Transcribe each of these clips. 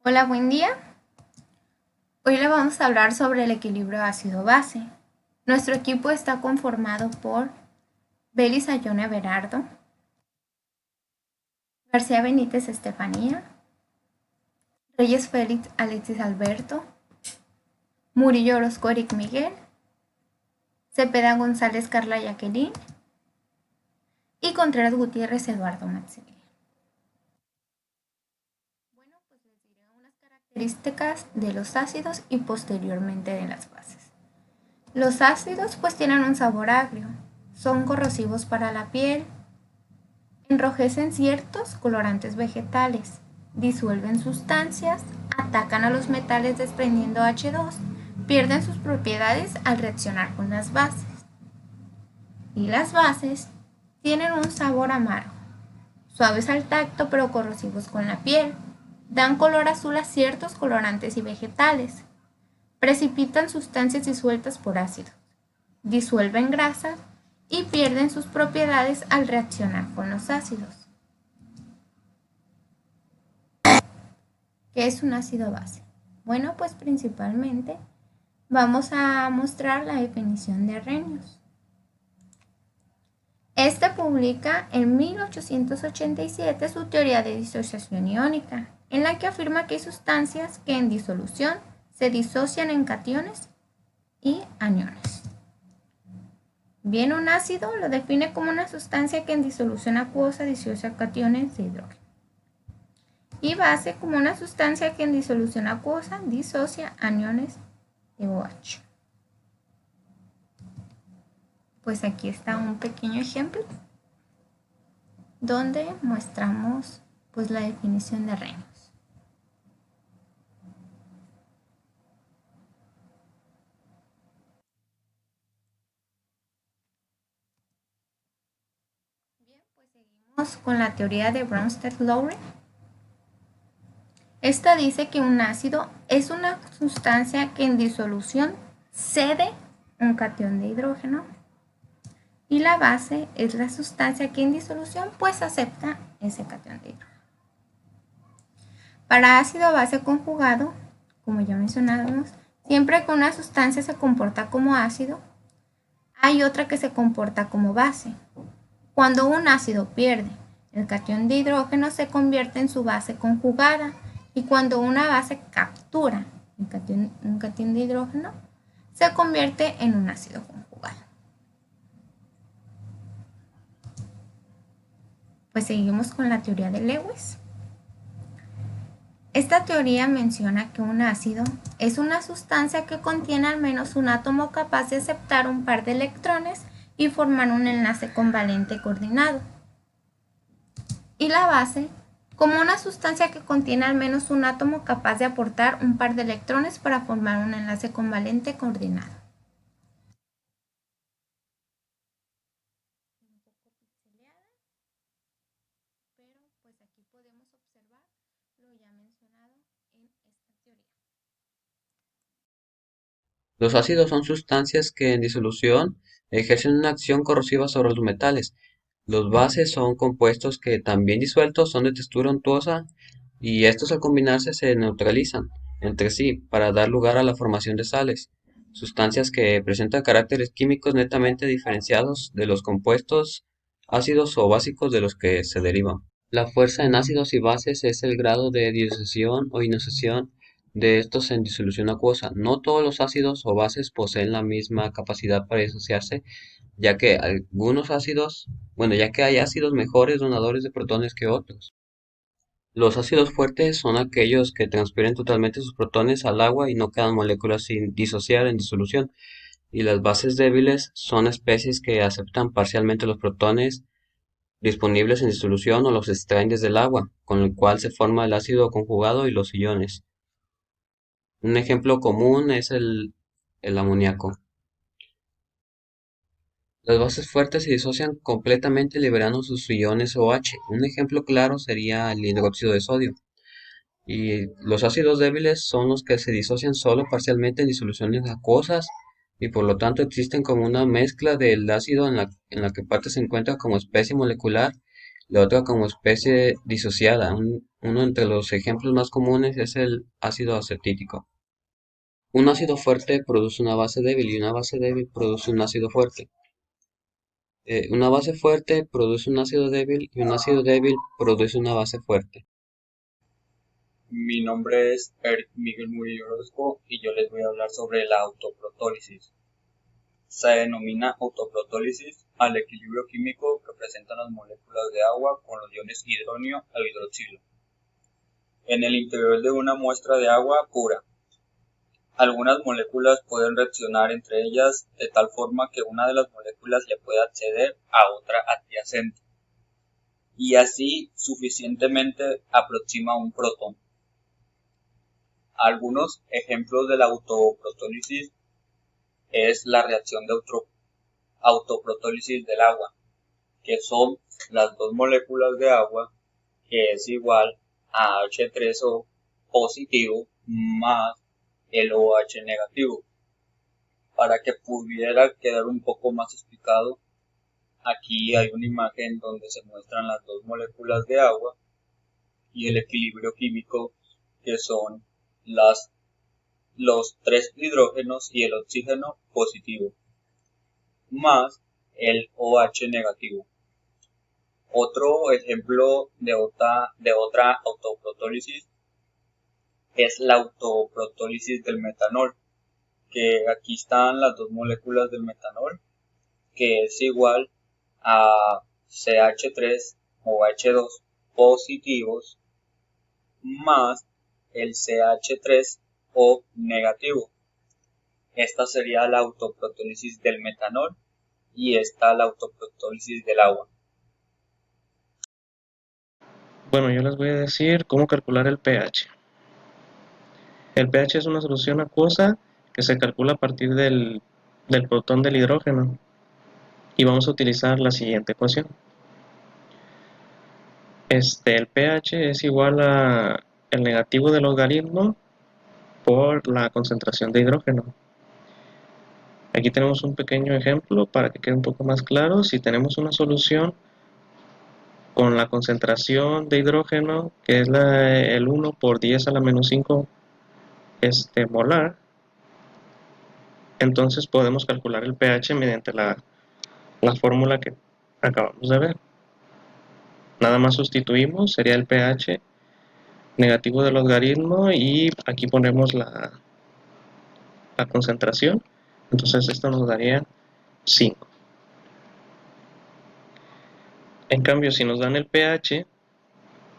Hola, buen día. Hoy le vamos a hablar sobre el equilibrio ácido-base. Nuestro equipo está conformado por Belis Ayone Berardo, García Benítez Estefanía, Reyes Félix Alexis Alberto, Murillo Orozco Eric Miguel, Cepeda González Carla Jacqueline y Contreras Gutiérrez Eduardo Maximiliano. Bueno, pues les diré unas características de los ácidos y posteriormente de las bases. Los ácidos pues tienen un sabor agrio, son corrosivos para la piel, enrojecen ciertos colorantes vegetales, disuelven sustancias, atacan a los metales desprendiendo H2, pierden sus propiedades al reaccionar con las bases. Y las bases tienen un sabor amargo, suaves al tacto pero corrosivos con la piel, dan color azul a ciertos colorantes y vegetales, precipitan sustancias disueltas por ácidos, disuelven grasas y pierden sus propiedades al reaccionar con los ácidos. ¿Qué es un ácido base? Bueno, pues principalmente vamos a mostrar la definición de Arrhenius. Este publica en 1887 su teoría de disociación iónica, en la que afirma que hay sustancias que en disolución se disocian en cationes y aniones. Bien, un ácido lo define como una sustancia que en disolución acuosa disocia cationes de hidrógeno. Y base como una sustancia que en disolución acuosa disocia aniones de OH. Pues aquí está un pequeño ejemplo donde mostramos pues la definición de Arrhenius. Bien, pues seguimos con la teoría de Bronsted-Lowry. Esta dice que un ácido es una sustancia que en disolución cede un catión de hidrógeno y la base es la sustancia que en disolución pues acepta ese catión de hidrógeno. Para ácido base conjugado, como ya mencionábamos, siempre que una sustancia se comporta como ácido, hay otra que se comporta como base. Cuando un ácido pierde el catión de hidrógeno se convierte en su base conjugada y cuando una base captura un catión de hidrógeno se convierte en un ácido conjugado. Pues seguimos con la teoría de Lewis. Esta teoría menciona que un ácido es una sustancia que contiene al menos un átomo capaz de aceptar un par de electrones y formar un enlace covalente coordinado. Y la base como una sustancia que contiene al menos un átomo capaz de aportar un par de electrones para formar un enlace covalente coordinado. Pero pues aquí podemos observar lo ya mencionado en esta teoría. Los ácidos son sustancias que en disolución ejercen una acción corrosiva sobre los metales. Los bases son compuestos que también disueltos son de textura untuosa y estos al combinarse se neutralizan entre sí para dar lugar a la formación de sales, sustancias que presentan caracteres químicos netamente diferenciados de los compuestos ácidos o básicos de los que se derivan. La fuerza en ácidos y bases es el grado de disociación o inosociación de estos en disolución acuosa. No todos los ácidos o bases poseen la misma capacidad para disociarse, ya que ya que hay ácidos mejores donadores de protones que otros. Los ácidos fuertes son aquellos que transfieren totalmente sus protones al agua y no quedan moléculas sin disociar en disolución. Y las bases débiles son especies que aceptan parcialmente los protones disponibles en disolución o los extraen desde el agua, con el cual se forma el ácido conjugado y los iones. Un ejemplo común es el amoníaco. Las bases fuertes se disocian completamente liberando sus iones OH. Un ejemplo claro sería el hidróxido de sodio. Y los ácidos débiles son los que se disocian solo parcialmente en disoluciones acuosas y por lo tanto existen como una mezcla del ácido en la que parte se encuentra como especie molecular, la otra como especie disociada. Uno entre los ejemplos más comunes es el ácido acetílico. Un ácido fuerte produce una base débil y una base débil produce un ácido fuerte. Una base fuerte produce un ácido débil y un ácido débil produce una base fuerte. Mi nombre es Eric Miguel Murillo Orozco y yo les voy a hablar sobre la autoprotólisis. Se denomina autoprotólisis al equilibrio químico que presentan las moléculas de agua con los iones hidrógeno e hidroxilo en el interior de una muestra de agua pura. Algunas moléculas pueden reaccionar entre ellas de tal forma que una de las moléculas le pueda acceder a otra adyacente y así suficientemente aproxima un protón. Algunos ejemplos de la autoprotólisis es la reacción de autoprotólisis del agua, que son las dos moléculas de agua, que es igual a H3O positivo más el OH negativo. Para que pudiera quedar un poco más explicado, aquí hay una imagen donde se muestran las dos moléculas de agua y el equilibrio químico, que son los tres hidrógenos y el oxígeno positivo, más el OH negativo. Otro ejemplo de otra autoprotólisis es la autoprotólisis del metanol, que aquí están las dos moléculas del metanol, que es igual a CH3 o H2 positivos más el CH3O negativo. Esta sería la autoprotólisis del metanol y esta la autoprotólisis del agua. Bueno, yo les voy a decir cómo calcular el pH. El pH es una solución acuosa que se calcula a partir del protón del hidrógeno y vamos a utilizar la siguiente ecuación. El pH es igual a el negativo del logaritmo por la concentración de hidrógeno. Aquí tenemos un pequeño ejemplo para que quede un poco más claro. Si tenemos una solución con la concentración de hidrógeno, que es el 1 por 10 a la menos 5 molar, entonces podemos calcular el pH mediante la fórmula que acabamos de ver. Nada más sustituimos, sería el pH negativo del logaritmo y aquí ponemos la concentración. Entonces esto nos daría 5. En cambio, si nos dan el pH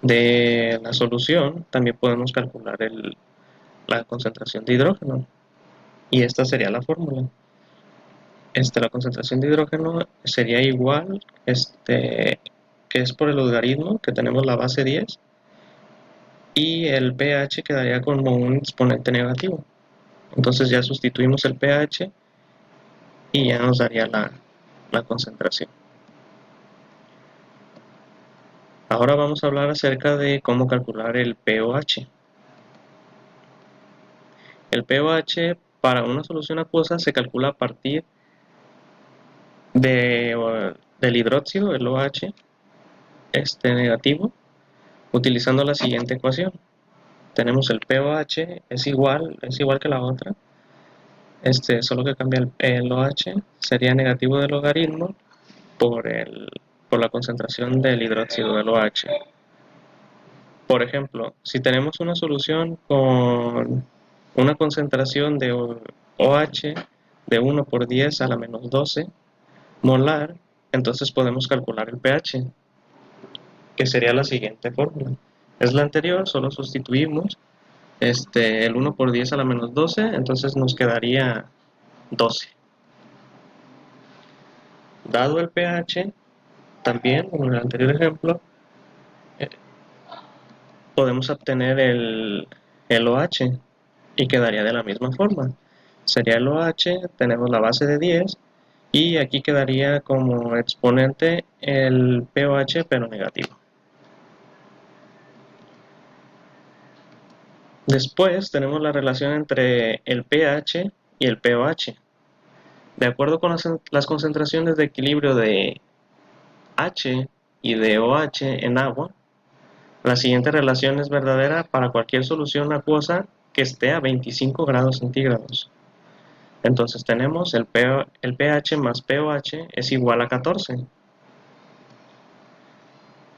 de la solución, también podemos calcular la concentración de hidrógeno. Y esta sería la fórmula. La concentración de hidrógeno sería igual, que es por el logaritmo, que tenemos la base 10, y el pH quedaría como un exponente negativo. Entonces ya sustituimos el pH y ya nos daría la concentración. Ahora vamos a hablar acerca de cómo calcular el pOH. El pOH para una solución acuosa se calcula a partir del hidróxido, el OH, negativo, utilizando la siguiente ecuación. Tenemos el pOH es igual que la otra, solo que cambia el OH, sería negativo del logaritmo por la concentración del hidróxido del OH. Por ejemplo, si tenemos una solución con una concentración de OH de 1 por 10 a la menos 12 molar, entonces podemos calcular el pH, que sería la siguiente fórmula. Es la anterior, solo sustituimos el 1 por 10 a la menos 12, entonces nos quedaría 12. Dado el pH, también, como en el anterior ejemplo, podemos obtener el OH y quedaría de la misma forma. Sería el OH, tenemos la base de 10 y aquí quedaría como exponente el pOH pero negativo. Después tenemos la relación entre el pH y el pOH. De acuerdo con las concentraciones de equilibrio de H y de OH en agua, La siguiente relación es verdadera para cualquier solución acuosa que esté a 25 grados centígrados. Entonces tenemos el pH más pOH es igual a 14.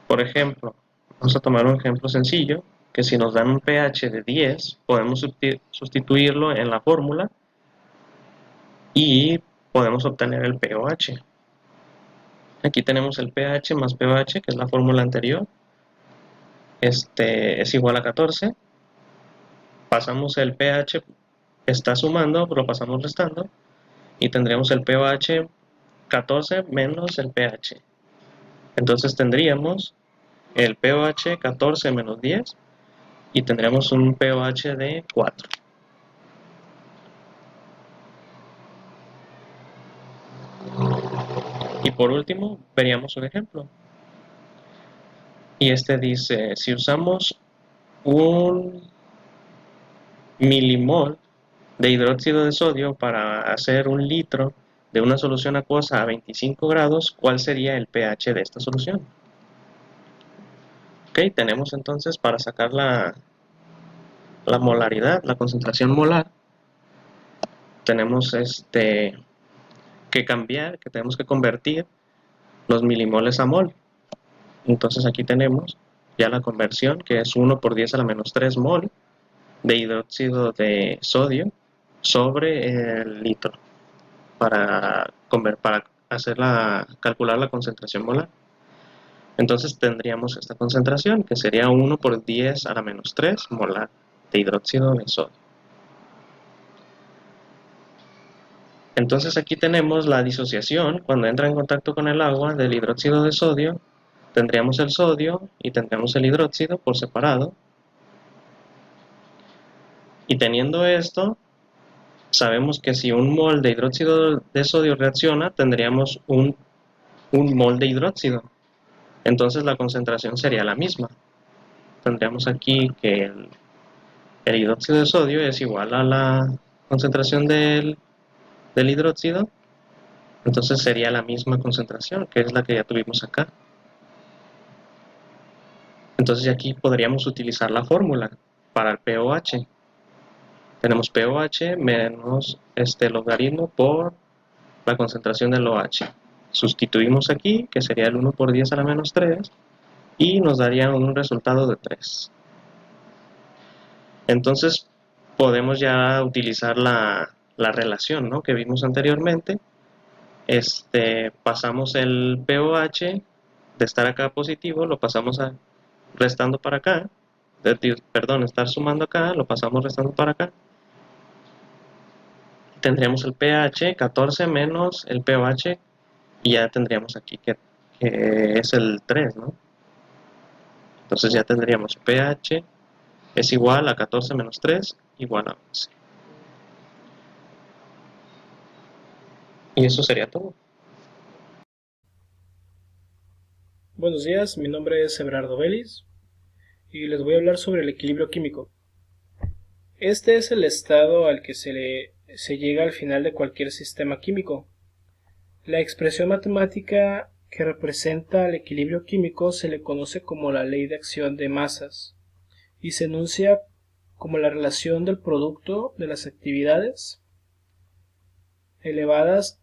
Por ejemplo, vamos a tomar un ejemplo sencillo, que si nos dan un pH de 10, podemos sustituirlo en la fórmula y podemos obtener el pOH. Aquí tenemos el pH más pOH, que es la fórmula anterior. Es igual a 14. Pasamos el pH, está sumando, lo pasamos restando, y tendríamos el pOH 14 menos el pH. Entonces tendríamos el pOH 14 menos 10 y tendríamos un pOH de 4. Y por último, veríamos un ejemplo. Y dice, si usamos un milimol de hidróxido de sodio para hacer un litro de una solución acuosa a 25 grados, ¿cuál sería el pH de esta solución? Ok, tenemos entonces para sacar la molaridad, la concentración molar, tenemos que cambiar, que tenemos que convertir los milimoles a mol. Entonces aquí tenemos ya la conversión, que es 1 por 10 a la menos 3 mol de hidróxido de sodio sobre el litro para calcular la concentración molar. Entonces tendríamos esta concentración, que sería 1 por 10 a la menos 3 molar de hidróxido de sodio. Entonces aquí tenemos la disociación, cuando entra en contacto con el agua del hidróxido de sodio, tendríamos el sodio y tendríamos el hidróxido por separado. Y teniendo esto, sabemos que si un mol de hidróxido de sodio reacciona, tendríamos un mol de hidróxido. Entonces la concentración sería la misma. Tendríamos aquí que el hidróxido de sodio es igual a la concentración del hidróxido, entonces sería la misma concentración, que es la que ya tuvimos acá. Entonces aquí podríamos utilizar la fórmula para el pOH. Tenemos pOH menos este logaritmo por la concentración del OH. Sustituimos aquí, que sería el 1 por 10 a la menos 3, y nos daría un resultado de 3. Entonces podemos ya utilizar la relación, ¿no?, que vimos anteriormente. Pasamos el pOH de estar acá positivo, lo pasamos restando para acá, estar sumando acá, lo pasamos restando para acá. Tendríamos el pH 14 menos el pOH y ya tendríamos aquí que es el 3, ¿no? Entonces ya tendríamos pH es igual a 14 menos 3 igual a 11. Y eso sería todo. Buenos días, mi nombre es Ebrardo Vélez y les voy a hablar sobre el equilibrio químico. Este es el estado al que se llega al final de cualquier sistema químico. La expresión matemática que representa el equilibrio químico se le conoce como la ley de acción de masas y se enuncia como la relación del producto de las actividades elevadas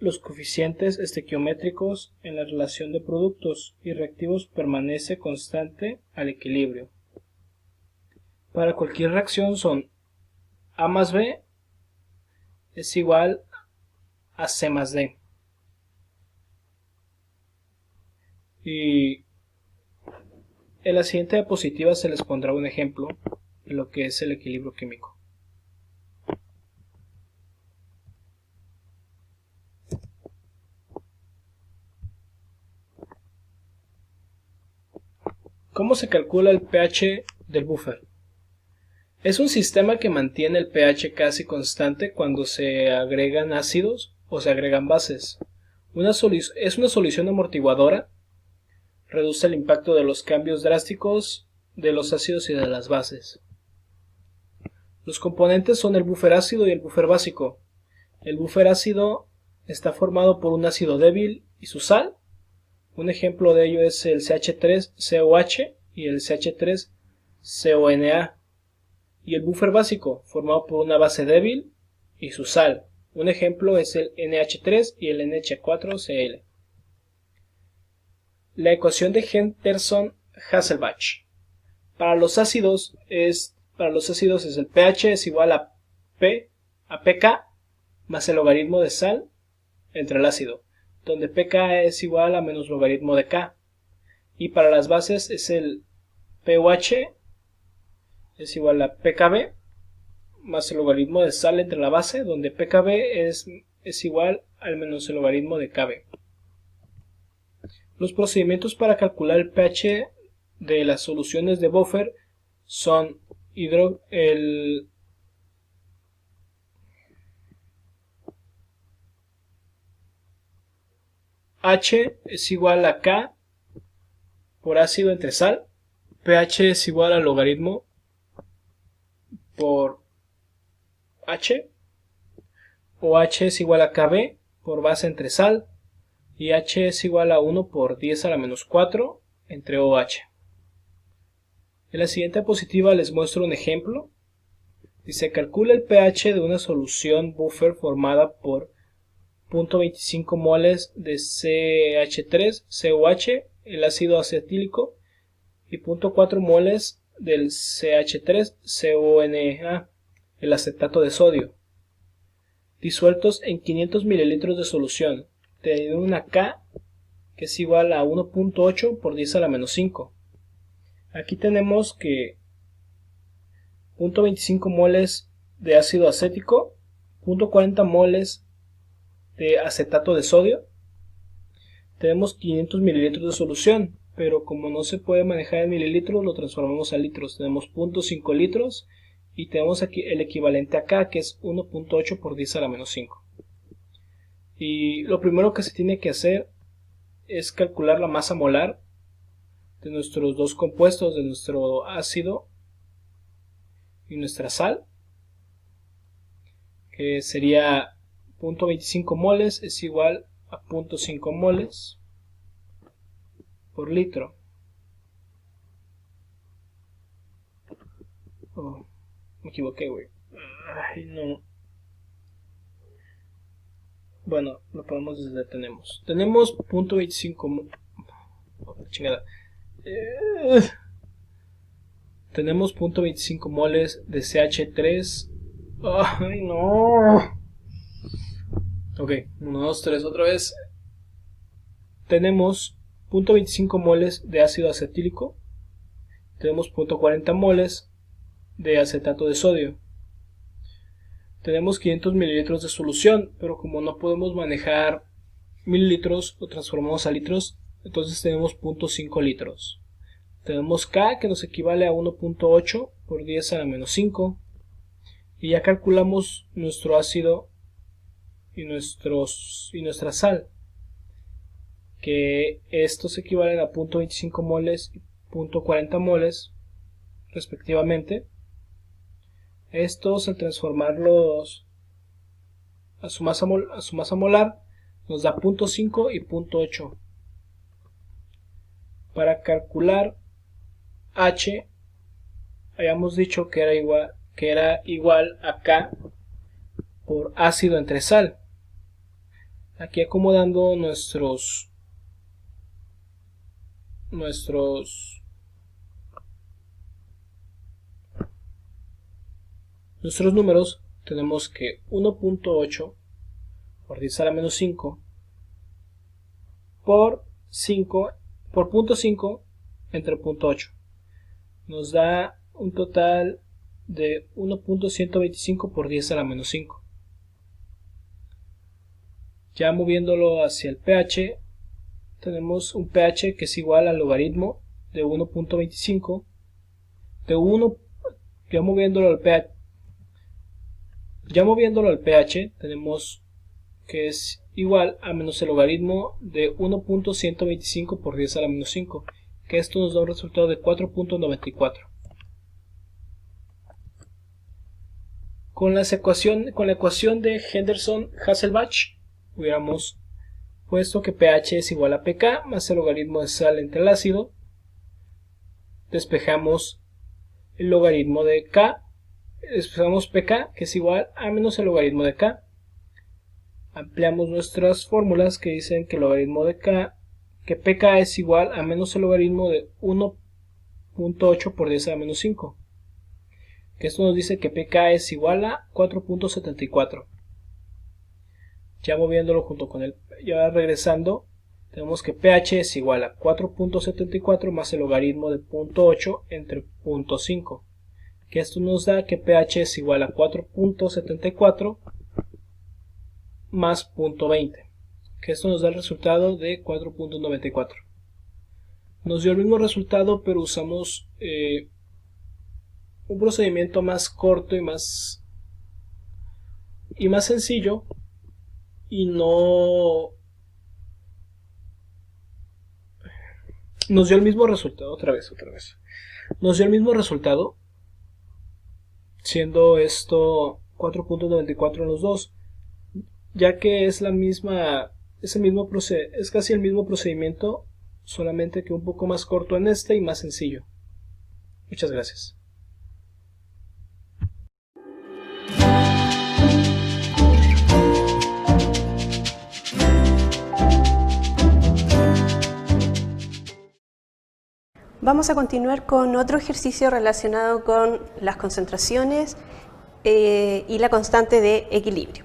los coeficientes estequiométricos en la relación de productos y reactivos permanece constante al equilibrio. Para cualquier reacción son A más B es igual a C más D. Y en la siguiente diapositiva se les pondrá un ejemplo de lo que es el equilibrio químico. ¿Cómo se calcula el pH del buffer? Es un sistema que mantiene el pH casi constante cuando se agregan ácidos o se agregan bases. Es una solución amortiguadora, reduce el impacto de los cambios drásticos de los ácidos y de las bases. Los componentes son el buffer ácido y el buffer básico. El buffer ácido está formado por un ácido débil y su sal. Un ejemplo de ello es el CH3COH y el CH3CONA, y el buffer básico, formado por una base débil y su sal. Un ejemplo es el NH3 y el NH4Cl. La ecuación de Henderson-Hasselbalch. Para los ácidos es el pH es igual a pK más el logaritmo de sal entre el ácido, donde pK es igual a menos logaritmo de K. Y para las bases es el pOH es igual a pKb más el logaritmo de sal entre la base, donde pKb es igual al menos el logaritmo de Kb. Los procedimientos para calcular el pH de las soluciones de buffer son el H es igual a K por ácido entre sal, pH es igual al logaritmo por H, o H es igual a Kb por base entre sal, y H es igual a 1 por 10 a la menos 4 entre OH. En la siguiente diapositiva les muestro un ejemplo. Dice, calcula el pH de una solución buffer formada por 0.25 moles de CH3COH, el ácido acetílico, y 0.4 moles del CH3CONA, el acetato de sodio, disueltos en 500 ml de solución, teniendo una K que es igual a 1.8 por 10 a la menos 5. Aquí tenemos que 0.25 moles de ácido acético, 0.40 moles de acetato de sodio. Tenemos 500 mililitros de solución, pero como no se puede manejar en mililitros, lo transformamos a litros. Tenemos 0.5 litros y tenemos aquí el equivalente acá, que es 1.8 por 10 a la menos 5. Y lo primero que se tiene que hacer es calcular la masa molar de nuestros dos compuestos, de nuestro ácido y nuestra sal, que sería 0.25 moles es igual a 0.5 moles por litro. Oh, me equivoqué, güey. Ay, no. Bueno, lo podemos desde tenemos. Tenemos 0.25 chingada. Tenemos 0.25 moles de CH3. Ay, no. Ok, 1, 2, 3, otra vez. Tenemos 0.25 moles de ácido acetílico. Tenemos 0.40 moles de acetato de sodio. Tenemos 500 mililitros de solución, pero como no podemos manejar mililitros, lo transformamos a litros, entonces tenemos 0.5 litros. Tenemos K, que nos equivale a 1.8 por 10 a la menos 5. Y ya calculamos nuestro ácido y nuestra sal, que estos equivalen a 0.25 moles y 0.40 moles respectivamente. Estos, al transformarlos a su masa molar, nos da 0.5 y 0.8. Para calcular H, habíamos dicho que era igual a K por ácido entre sal. Aquí acomodando nuestros números, tenemos que 1.8 por 10 a la menos 5 por 0.5 entre 0.8 nos da un total de 1.125 por 10 a la menos 5. Ya moviéndolo hacia el pH, tenemos un pH que es igual al logaritmo de 1.25 de 1. Ya moviéndolo al pH tenemos que es igual a menos el logaritmo de 1.125 por 10 a la menos 5, que esto nos da un resultado de 4.94. Con la ecuación de Henderson-Hasselbalch hubiéramos puesto que pH es igual a pK más el logaritmo de sal entre el ácido. despejamos el logaritmo de K, despejamos PK, que es igual a menos el logaritmo de K. Ampliamos nuestras fórmulas que dicen que el logaritmo de K, que PK es igual a menos el logaritmo de 1.8 por 10 a la menos 5. Que esto nos dice que PK es igual a 4.74. Ya moviéndolo junto con el, ya regresando, tenemos que pH es igual a 4.74 más el logaritmo de 0.8 entre 0.5. Que esto nos da que pH es igual a 4.74 más 0.20. Que esto nos da el resultado de 4.94. Nos dio el mismo resultado, pero usamos un procedimiento más corto y más sencillo, y no nos dio el mismo resultado. Otra vez nos dio el mismo resultado, siendo esto 4.94 en los dos, ya que es es casi el mismo procedimiento, solamente que un poco más corto en este y más sencillo. Muchas gracias. Vamos a continuar con otro ejercicio relacionado con las concentraciones y la constante de equilibrio.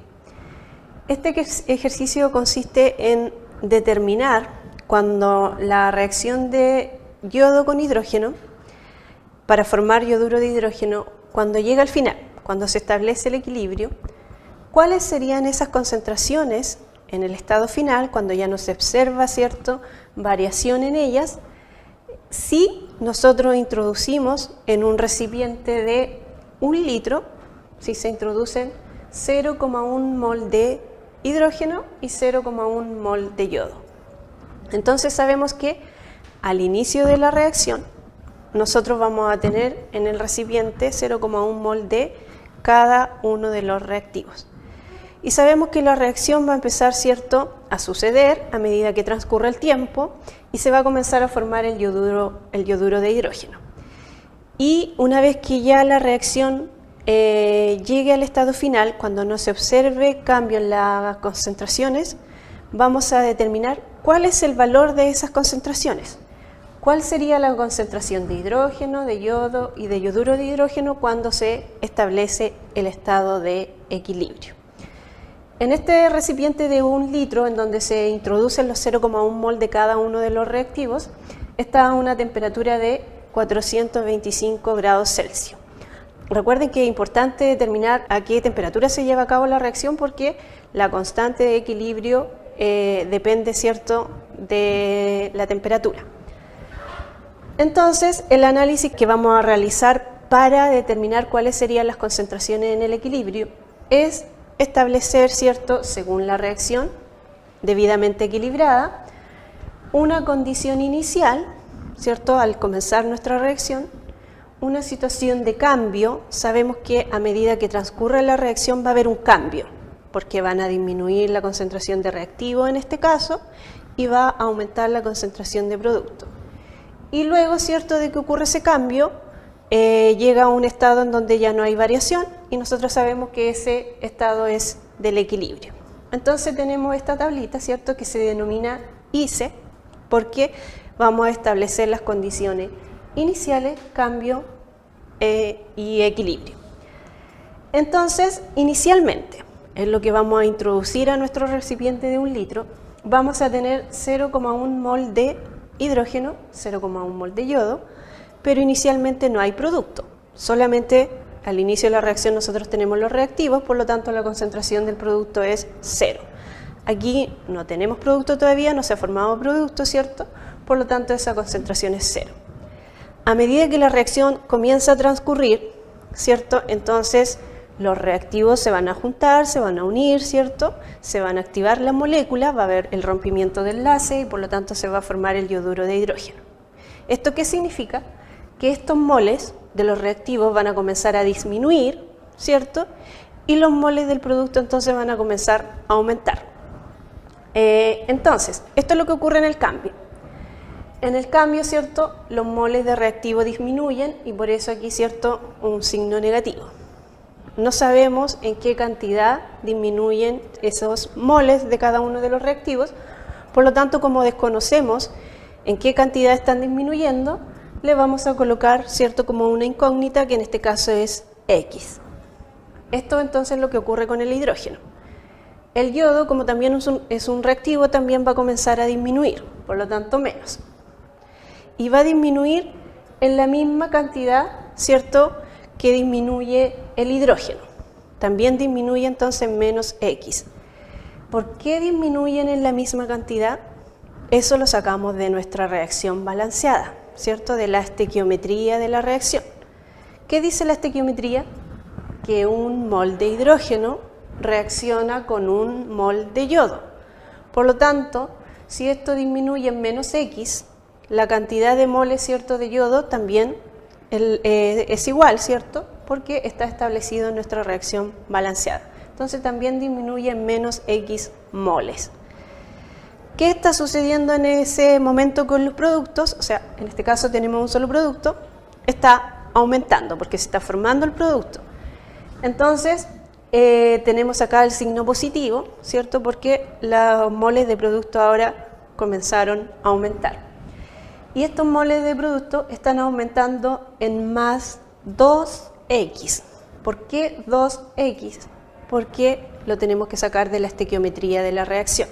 Este ejercicio consiste en determinar cuando la reacción de yodo con hidrógeno para formar yoduro de hidrógeno, cuando llega al final, cuando se establece el equilibrio, cuáles serían esas concentraciones en el estado final, cuando ya no se observa, ¿cierto?, variación en ellas, si nosotros introducimos en un recipiente de 1 litro, si se introducen 0,1 mol de hidrógeno y 0,1 mol de yodo. Entonces sabemos que al inicio de la reacción nosotros vamos a tener en el recipiente 0,1 mol de cada uno de los reactivos. Y sabemos que la reacción va a empezar, ¿cierto?, a suceder a medida que transcurre el tiempo y se va a comenzar a formar el yoduro de hidrógeno. Y una vez que ya la reacción llegue al estado final, cuando no se observe cambio en las concentraciones, vamos a determinar cuál es el valor de esas concentraciones. ¿Cuál sería la concentración de hidrógeno, de yodo y de yoduro de hidrógeno cuando se establece el estado de equilibrio? En este recipiente de 1 litro, en donde se introducen los 0,1 mol de cada uno de los reactivos, está a una temperatura de 425 grados Celsius. Recuerden que es importante determinar a qué temperatura se lleva a cabo la reacción, porque la constante de equilibrio depende, ¿cierto?, de la temperatura. Entonces, el análisis que vamos a realizar para determinar cuáles serían las concentraciones en el equilibrio es establecer, ¿cierto?, según la reacción debidamente equilibrada, una condición inicial, ¿cierto?, al comenzar nuestra reacción, una situación de cambio. Sabemos que a medida que transcurre la reacción va a haber un cambio, porque van a disminuir la concentración de reactivo en este caso y va a aumentar la concentración de producto. Y luego, ¿cierto?, de que ocurre ese cambio, llega a un estado en donde ya no hay variación y nosotros sabemos que ese estado es del equilibrio. Entonces tenemos esta tablita, ¿cierto?, que se denomina ICE, porque vamos a establecer las condiciones iniciales, cambio y equilibrio. Entonces, inicialmente, en lo que vamos a introducir a nuestro recipiente de 1 litro, vamos a tener 0,1 mol de hidrógeno, 0,1 mol de yodo, pero inicialmente no hay producto, solamente al inicio de la reacción nosotros tenemos los reactivos, por lo tanto la concentración del producto es 0. Aquí no tenemos producto todavía, no se ha formado producto, ¿cierto? Por lo tanto esa concentración es 0. A medida que la reacción comienza a transcurrir, ¿cierto?, entonces los reactivos se van a juntar, se van a unir, ¿cierto?, se van a activar las moléculas, va a haber el rompimiento del enlace y por lo tanto se va a formar el yoduro de hidrógeno. ¿Esto qué significa? Que estos moles de los reactivos van a comenzar a disminuir, ¿cierto?, y los moles del producto entonces van a comenzar a aumentar. Entonces, esto es lo que ocurre en el cambio. En el cambio, ¿cierto?, los moles de reactivo disminuyen y por eso aquí, ¿cierto?, un signo negativo. No sabemos en qué cantidad disminuyen esos moles de cada uno de los reactivos, por lo tanto, como desconocemos en qué cantidad están disminuyendo, le vamos a colocar, ¿cierto?, como una incógnita, que en este caso es X. Esto entonces es lo que ocurre con el hidrógeno. El yodo, como también es un reactivo, también va a comenzar a disminuir, por lo tanto menos. Y va a disminuir en la misma cantidad, ¿cierto?, que disminuye el hidrógeno. También disminuye entonces menos X. ¿Por qué disminuyen en la misma cantidad? Eso lo sacamos de nuestra reacción balanceada, ¿cierto?, de la estequiometría de la reacción. ¿Qué dice la estequiometría? Que un mol de hidrógeno reacciona con un mol de yodo. Por lo tanto, si esto disminuye en menos X, la cantidad de moles, ¿cierto?, de yodo también es igual, ¿cierto?, porque está establecido en nuestra reacción balanceada. Entonces también disminuye en menos X moles. ¿Qué está sucediendo en ese momento con los productos? O sea, en este caso tenemos un solo producto, está aumentando porque se está formando el producto. Entonces, tenemos acá el signo positivo, ¿cierto?, porque los moles de producto ahora comenzaron a aumentar. Y estos moles de producto están aumentando en más 2X. ¿Por qué 2X? Porque lo tenemos que sacar de la estequiometría de la reacción.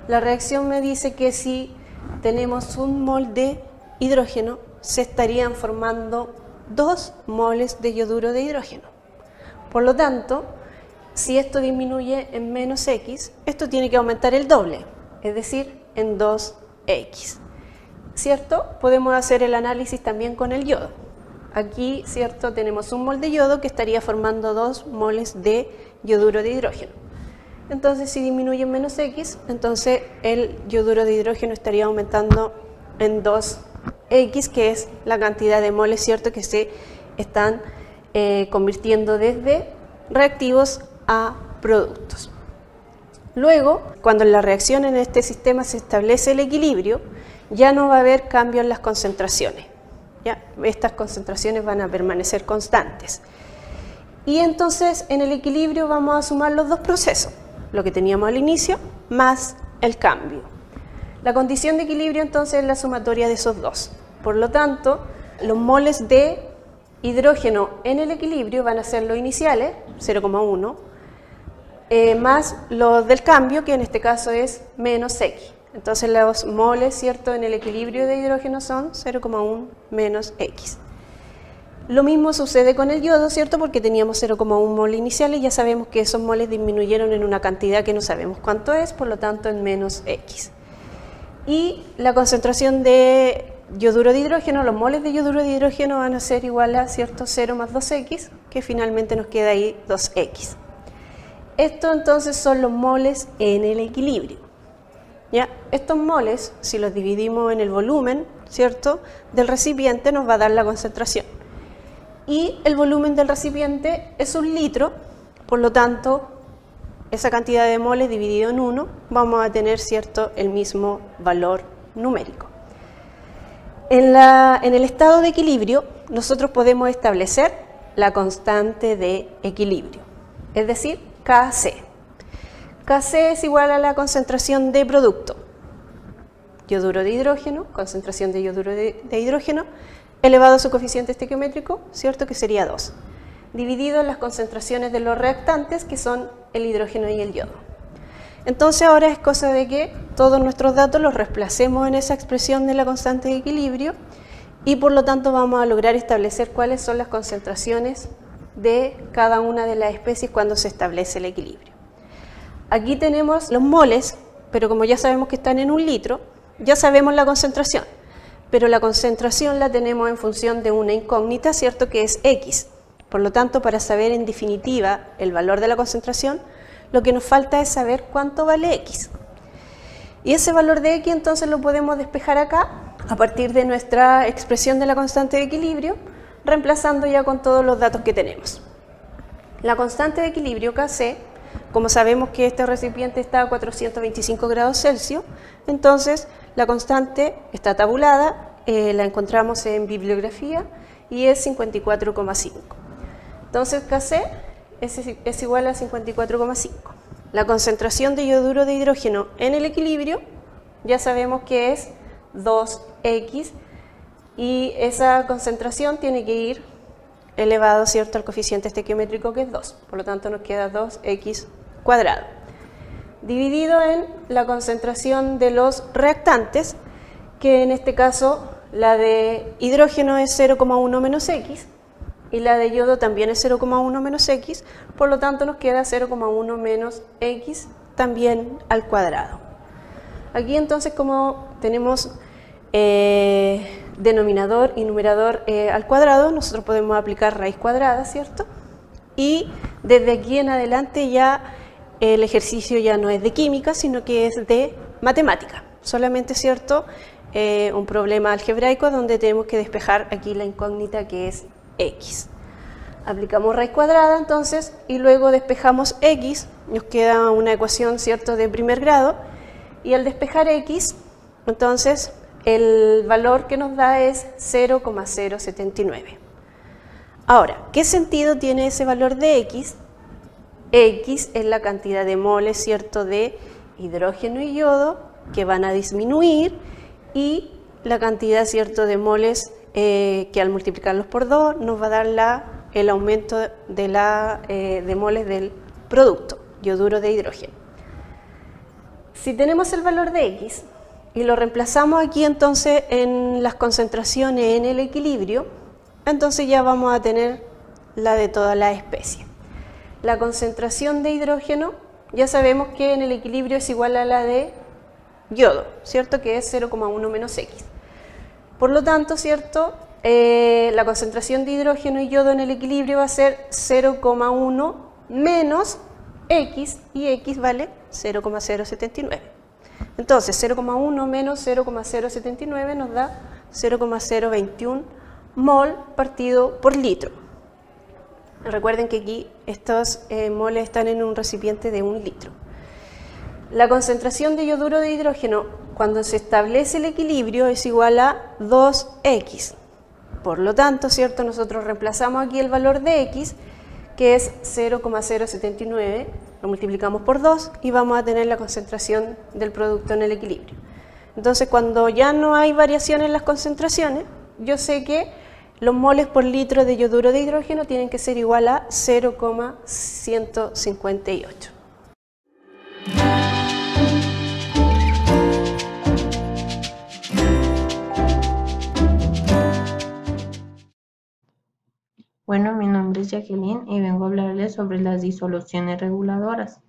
La reacción me dice que si tenemos un mol de hidrógeno, se estarían formando 2 moles de yoduro de hidrógeno. Por lo tanto, si esto disminuye en menos X, esto tiene que aumentar el doble, es decir, en 2X. ¿Cierto? Podemos hacer el análisis también con el yodo. Aquí, ¿cierto?, tenemos un mol de yodo que estaría formando 2 moles de yoduro de hidrógeno. Entonces, si disminuye en menos X, entonces el yoduro de hidrógeno estaría aumentando en 2X, que es la cantidad de moles, ¿cierto?, que se están convirtiendo desde reactivos a productos. Luego, cuando en la reacción en este sistema se establece el equilibrio, ya no va a haber cambio en las concentraciones. ¿Ya? Estas concentraciones van a permanecer constantes. Y entonces en el equilibrio vamos a sumar los dos procesos, lo que teníamos al inicio más el cambio. La condición de equilibrio entonces es la sumatoria de esos dos. Por lo tanto, los moles de hidrógeno en el equilibrio van a ser los iniciales, 0,1, más los del cambio, que en este caso es menos X. Entonces los moles, ¿cierto?, en el equilibrio de hidrógeno son 0,1 menos X. Lo mismo sucede con el yodo, ¿cierto?, porque teníamos 0,1 mol inicial y ya sabemos que esos moles disminuyeron en una cantidad que no sabemos cuánto es, por lo tanto en menos X. Y la concentración de yoduro de hidrógeno, los moles de yoduro de hidrógeno van a ser igual a, ¿cierto?, 0 más 2X, que finalmente nos queda ahí 2X. Esto entonces son los moles en el equilibrio. ¿Ya? Estos moles, si los dividimos en el volumen, ¿cierto?, del recipiente, nos va a dar la concentración. Y el volumen del recipiente es 1 litro, por lo tanto, esa cantidad de moles dividido en 1, vamos a tener, ¿cierto?, el mismo valor numérico. En el estado de equilibrio, nosotros podemos establecer la constante de equilibrio, es decir, Kc. Kc es igual a la concentración de producto, yoduro de hidrógeno, concentración de yoduro de hidrógeno, elevado a su coeficiente estequiométrico, ¿cierto?, que sería 2, dividido en las concentraciones de los reactantes, que son el hidrógeno y el yodo. Entonces ahora es cosa de que todos nuestros datos los reemplacemos en esa expresión de la constante de equilibrio y por lo tanto vamos a lograr establecer cuáles son las concentraciones de cada una de las especies cuando se establece el equilibrio. Aquí tenemos los moles, pero como ya sabemos que están en 1 litro, ya sabemos la concentración, pero la concentración la tenemos en función de una incógnita, ¿cierto?, que es X. Por lo tanto, para saber en definitiva el valor de la concentración, lo que nos falta es saber cuánto vale X. Y ese valor de X entonces lo podemos despejar acá, a partir de nuestra expresión de la constante de equilibrio, reemplazando ya con todos los datos que tenemos. La constante de equilibrio, Kc, como sabemos que este recipiente está a 425 grados Celsius, entonces La constante está tabulada, la encontramos en bibliografía y es 54,5. Entonces Kc es igual a 54,5. La concentración de yoduro de hidrógeno en el equilibrio ya sabemos que es 2x y esa concentración tiene que ir elevado, ¿cierto?, al coeficiente estequiométrico que es 2. Por lo tanto nos queda 2x cuadrado. Dividido en la concentración de los reactantes, que en este caso la de hidrógeno es 0,1 menos x y la de yodo también es 0,1 menos x, por lo tanto nos queda 0,1 menos x también al cuadrado. Aquí entonces, como tenemos denominador y numerador al cuadrado, nosotros podemos aplicar raíz cuadrada, ¿cierto? Y desde aquí en adelante ya el ejercicio ya no es de química, sino que es de matemática. Solamente, ¿cierto?, un problema algebraico donde tenemos que despejar aquí la incógnita que es x. Aplicamos raíz cuadrada entonces y luego despejamos x, nos queda una ecuación, ¿cierto?, de primer grado, y al despejar x, entonces el valor que nos da es 0,079. Ahora, ¿qué sentido tiene ese valor de x? X es la cantidad de moles, ¿cierto?, de hidrógeno y yodo que van a disminuir y la cantidad, ¿cierto?, de moles que al multiplicarlos por 2 nos va a dar el aumento de moles del producto, yoduro de hidrógeno. Si tenemos el valor de x y lo reemplazamos aquí entonces en las concentraciones en el equilibrio, entonces ya vamos a tener la de toda la especie. La concentración de hidrógeno ya sabemos que en el equilibrio es igual a la de yodo, ¿cierto?, que es 0,1 menos x. Por lo tanto, ¿cierto?, la concentración de hidrógeno y yodo en el equilibrio va a ser 0,1 menos x, y x vale 0,079. Entonces 0,1 menos 0,079 nos da 0,021 mol partido por litro. Recuerden que aquí estos moles están en un recipiente de 1 litro. La concentración de yoduro de hidrógeno cuando se establece el equilibrio es igual a 2x. Por lo tanto, ¿cierto?, nosotros reemplazamos aquí el valor de x, que es 0,079, lo multiplicamos por 2 y vamos a tener la concentración del producto en el equilibrio. Entonces, cuando ya no hay variación en las concentraciones, yo sé que los moles por litro de yoduro de hidrógeno tienen que ser igual a 0,158. Bueno, mi nombre es Jacqueline y vengo a hablarles sobre las disoluciones reguladoras.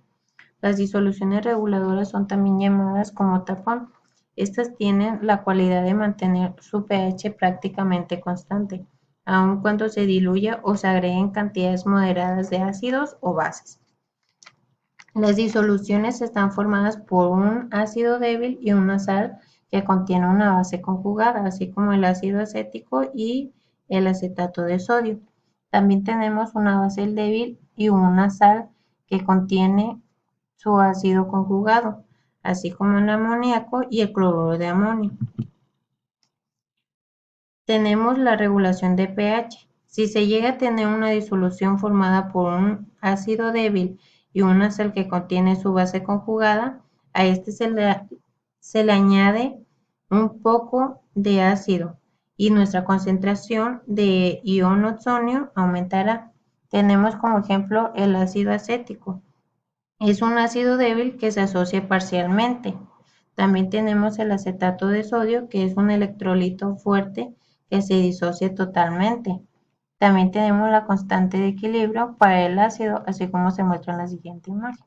Las disoluciones reguladoras son también llamadas como tapón. Estas tienen la cualidad de mantener su pH prácticamente constante, aun cuando se diluya o se agreguen cantidades moderadas de ácidos o bases. Las disoluciones están formadas por un ácido débil y una sal que contiene una base conjugada, así como el ácido acético y el acetato de sodio. También tenemos una base débil y una sal que contiene su ácido conjugado, así como el amoníaco y el cloruro de amonio. Tenemos la regulación de pH. Si se llega a tener una disolución formada por un ácido débil y una sal que contiene su base conjugada, a este se le añade un poco de ácido y nuestra concentración de ion oxonio aumentará. Tenemos como ejemplo el ácido acético. Es un ácido débil que se asocia parcialmente. También tenemos el acetato de sodio, que es un electrolito fuerte que se disocia totalmente. También tenemos la constante de equilibrio para el ácido, así como se muestra en la siguiente imagen.